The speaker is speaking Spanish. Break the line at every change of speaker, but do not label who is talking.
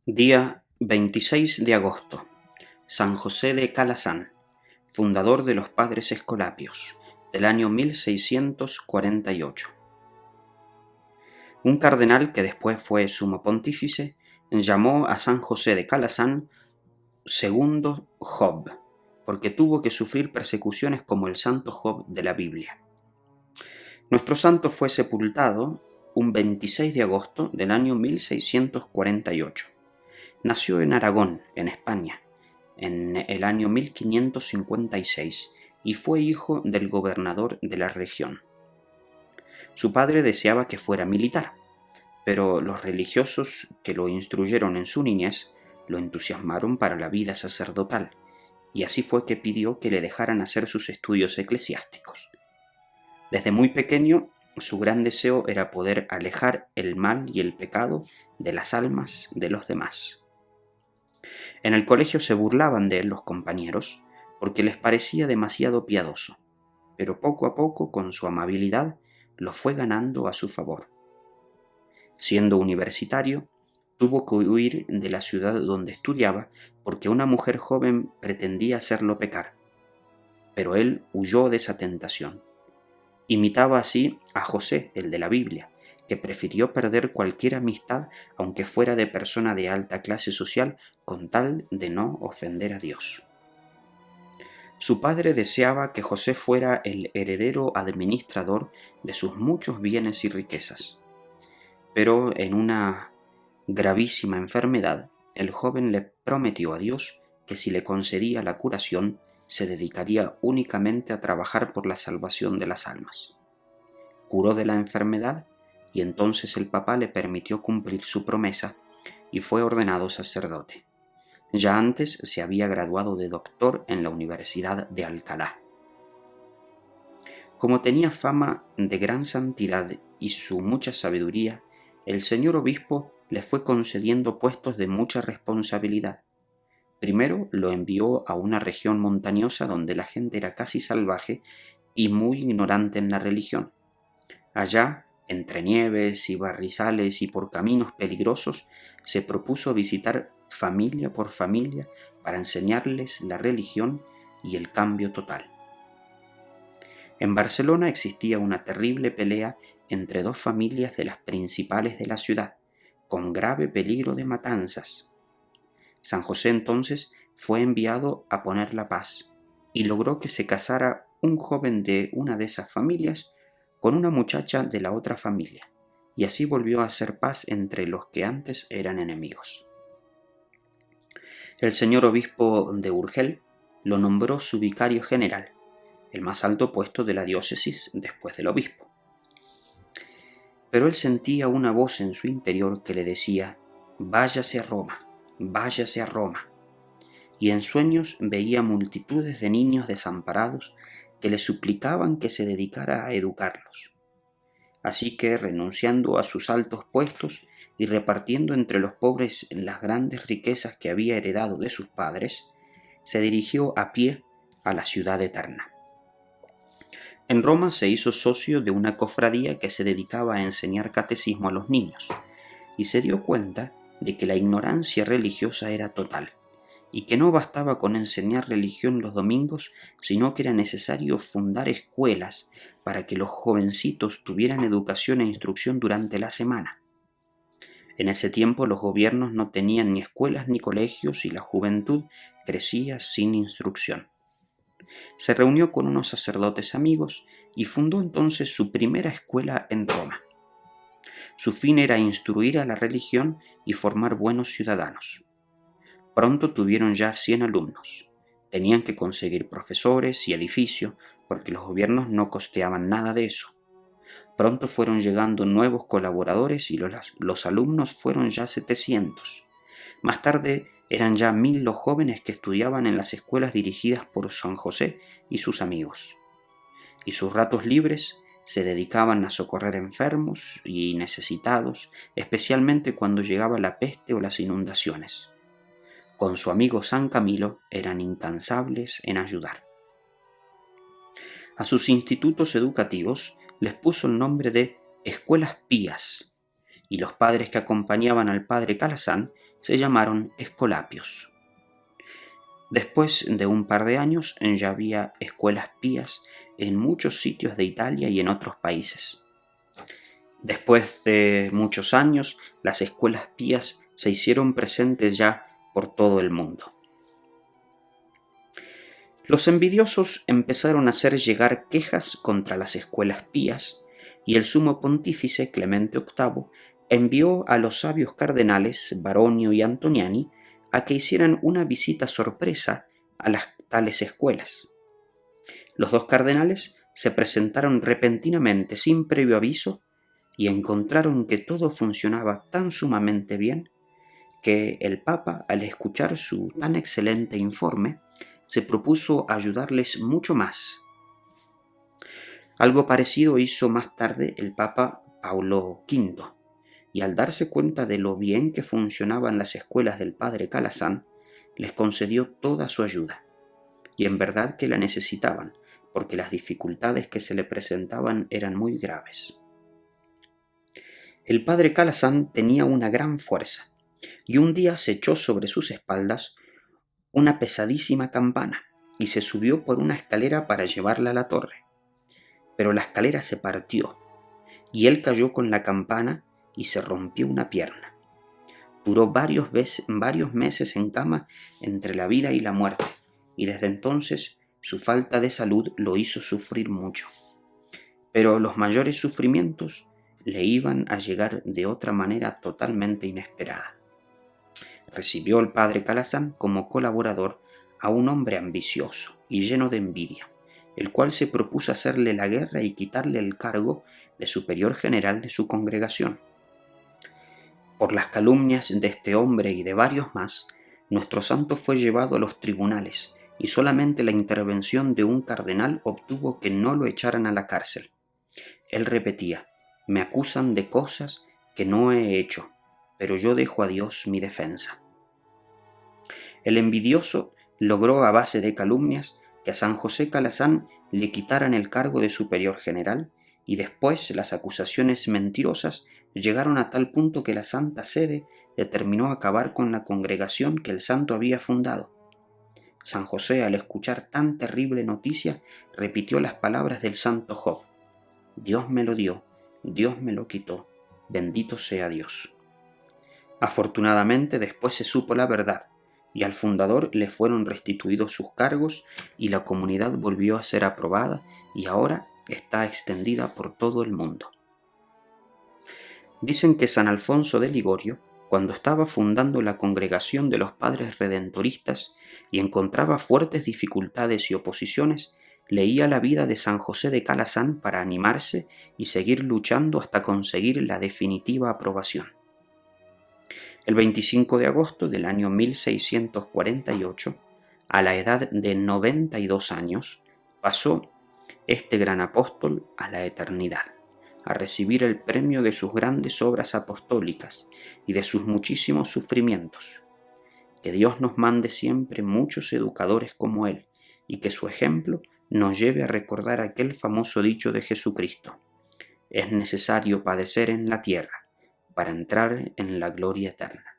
Día 26 de agosto. San José de Calasanz, fundador de los Padres Escolapios, del año 1648. Un cardenal que después fue sumo pontífice llamó a San José de Calasanz segundo Job, porque tuvo que sufrir persecuciones como el santo Job de la Biblia. Nuestro santo fue sepultado un 26 de agosto del año 1648. Nació en Aragón, en España, en el año 1556 y fue hijo del gobernador de la región. Su padre deseaba que fuera militar, pero los religiosos que lo instruyeron en su niñez lo entusiasmaron para la vida sacerdotal, y así fue que pidió que le dejaran hacer sus estudios eclesiásticos. Desde muy pequeño, su gran deseo era poder alejar el mal y el pecado de las almas de los demás. En el colegio se burlaban de él los compañeros, porque les parecía demasiado piadoso, pero poco a poco, con su amabilidad, lo fue ganando a su favor. Siendo universitario, tuvo que huir de la ciudad donde estudiaba porque una mujer joven pretendía hacerlo pecar, pero él huyó de esa tentación. Imitaba así a José, el de la Biblia, que prefirió perder cualquier amistad, aunque fuera de persona de alta clase social, con tal de no ofender a Dios. Su padre deseaba que José fuera el heredero administrador de sus muchos bienes y riquezas, pero en una gravísima enfermedad, el joven le prometió a Dios que si le concedía la curación, se dedicaría únicamente a trabajar por la salvación de las almas. Curó de la enfermedad y entonces el Papa le permitió cumplir su promesa y fue ordenado sacerdote. Ya antes se había graduado de doctor en la Universidad de Alcalá. Como tenía fama de gran santidad y su mucha sabiduría, el señor obispo le fue concediendo puestos de mucha responsabilidad. Primero lo envió a una región montañosa donde la gente era casi salvaje y muy ignorante en la religión. Allá, entre nieves y barrizales y por caminos peligrosos, se propuso visitar familia por familia para enseñarles la religión y el cambio total. En Barcelona existía una terrible pelea entre dos familias de las principales de la ciudad, con grave peligro de matanzas. San José entonces fue enviado a poner la paz y logró que se casara un joven de una de esas familias con una muchacha de la otra familia, y así volvió a hacer paz entre los que antes eran enemigos. El señor obispo de Urgel lo nombró su vicario general, el más alto puesto de la diócesis después del obispo. Pero él sentía una voz en su interior que le decía: váyase a Roma, váyase a Roma. Y en sueños veía multitudes de niños desamparados que le suplicaban que se dedicara a educarlos. Así que, renunciando a sus altos puestos y repartiendo entre los pobres las grandes riquezas que había heredado de sus padres, se dirigió a pie a la ciudad eterna. En Roma se hizo socio de una cofradía que se dedicaba a enseñar catecismo a los niños, y se dio cuenta de que la ignorancia religiosa era total, y que no bastaba con enseñar religión los domingos, sino que era necesario fundar escuelas para que los jovencitos tuvieran educación e instrucción durante la semana. En ese tiempo los gobiernos no tenían ni escuelas ni colegios y la juventud crecía sin instrucción. Se reunió con unos sacerdotes amigos y fundó entonces su primera escuela en Roma. Su fin era instruir a la religión y formar buenos ciudadanos. Pronto tuvieron ya 100 alumnos. Tenían que conseguir profesores y edificios porque los gobiernos no costeaban nada de eso. Pronto fueron llegando nuevos colaboradores y los alumnos fueron ya 700. Más tarde eran ya 1000 los jóvenes que estudiaban en las escuelas dirigidas por San José y sus amigos. Y sus ratos libres se dedicaban a socorrer enfermos y necesitados, especialmente cuando llegaba la peste o las inundaciones. Con su amigo San Camilo eran incansables en ayudar. A sus institutos educativos les puso el nombre de Escuelas Pías, y los padres que acompañaban al padre Calasanz se llamaron Escolapios. Después de un par de años ya había escuelas pías en muchos sitios de Italia y en otros países. Después de muchos años, las escuelas pías se hicieron presentes ya por todo el mundo. Los envidiosos empezaron a hacer llegar quejas contra las escuelas pías, y el sumo pontífice Clemente VIII envió a los sabios cardenales Baronio y Antoniani a que hicieran una visita sorpresa a las tales escuelas. Los dos cardenales se presentaron repentinamente sin previo aviso y encontraron que todo funcionaba tan sumamente bien que el Papa, al escuchar su tan excelente informe, se propuso ayudarles mucho más. Algo parecido hizo más tarde el Papa Paulo V, y al darse cuenta de lo bien que funcionaban las escuelas del padre Calasanz, les concedió toda su ayuda. Y en verdad que la necesitaban, porque las dificultades que se le presentaban eran muy graves. El padre Calasanz tenía una gran fuerza, y un día se echó sobre sus espaldas una pesadísima campana y se subió por una escalera para llevarla a la torre. Pero la escalera se partió, y él cayó con la campana y se rompió una pierna. Duró varios meses en cama entre la vida y la muerte, y desde entonces su falta de salud lo hizo sufrir mucho. Pero los mayores sufrimientos le iban a llegar de otra manera totalmente inesperada. Recibió el padre Calasanz como colaborador a un hombre ambicioso y lleno de envidia, el cual se propuso hacerle la guerra y quitarle el cargo de superior general de su congregación. Por las calumnias de este hombre y de varios más, nuestro santo fue llevado a los tribunales y solamente la intervención de un cardenal obtuvo que no lo echaran a la cárcel. Él repetía: me acusan de cosas que no he hecho, pero yo dejo a Dios mi defensa. El envidioso logró a base de calumnias que a San José Calasanz le quitaran el cargo de superior general, y después las acusaciones mentirosas llegaron a tal punto que la Santa Sede determinó acabar con la congregación que el santo había fundado. San José, al escuchar tan terrible noticia, repitió las palabras del santo Job: Dios me lo dio, Dios me lo quitó, bendito sea Dios. Afortunadamente después se supo la verdad, y al fundador le fueron restituidos sus cargos y la comunidad volvió a ser aprobada y ahora está extendida por todo el mundo. Dicen que San Alfonso de Ligorio, cuando estaba fundando la congregación de los padres redentoristas y encontraba fuertes dificultades y oposiciones, leía la vida de San José de Calasanz para animarse y seguir luchando hasta conseguir la definitiva aprobación. El 25 de agosto del año 1648, a la edad de 92 años, pasó este gran apóstol a la eternidad, a recibir el premio de sus grandes obras apostólicas y de sus muchísimos sufrimientos. Que Dios nos mande siempre muchos educadores como él, y que su ejemplo nos lleve a recordar aquel famoso dicho de Jesucristo: es necesario padecer en la tierra para entrar en la gloria eterna.